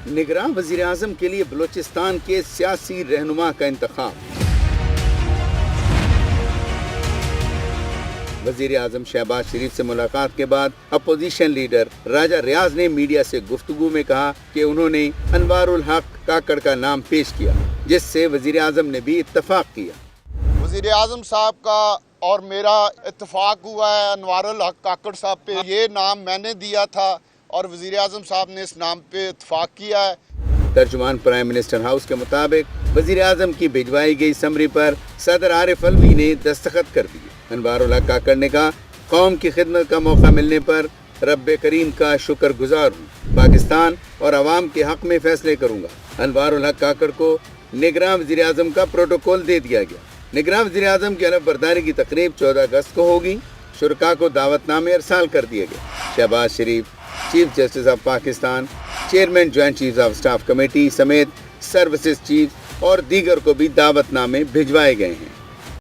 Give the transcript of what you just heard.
نگراں وزیر اعظم کے لیے بلوچستان کے سیاسی رہنما کا انتخاب۔ وزیر اعظم شہباز شریف سے ملاقات کے بعد اپوزیشن لیڈر راجہ ریاض نے میڈیا سے گفتگو میں کہا کہ انہوں نے انوار الحق کاکڑ کا نام پیش کیا، جس سے وزیر اعظم نے بھی اتفاق کیا۔ وزیر اعظم صاحب کا اور میرا اتفاق ہوا ہے انوار الحق کاکڑ صاحب پہ۔ یہ نام میں نے دیا تھا اور وزیر اعظم صاحب نے اس نام پہ اتفاق کیا ہے۔ ترجمان پرائم منسٹر ہاؤس کے مطابق وزیر اعظم کی بھجوائی گئی سمری پر صدر عارف علوی نے دستخط کر دیے۔ انوار الحق کاکڑ نے کہا، قوم کی خدمت کا موقع ملنے پر رب کریم کا شکر گزار ہوں، پاکستان اور عوام کے حق میں فیصلے کروں گا۔ انوار الحق کاکڑ کو نگراں وزیر اعظم کا پروٹوکول دے دیا گیا۔ نگراں وزیر اعظم کی حلف برداری کی تقریب 14 اگست کو ہوگی۔ شرکاء کو دعوت نامے ارسال کر دیے گئے۔ Shahbaz Sharif, chief justice of Pakistan, chairman joint chief of staff committee سمیت سروسز چیف اور دیگر کو بھی دعوت نامے بھجوائے گئے ہیں۔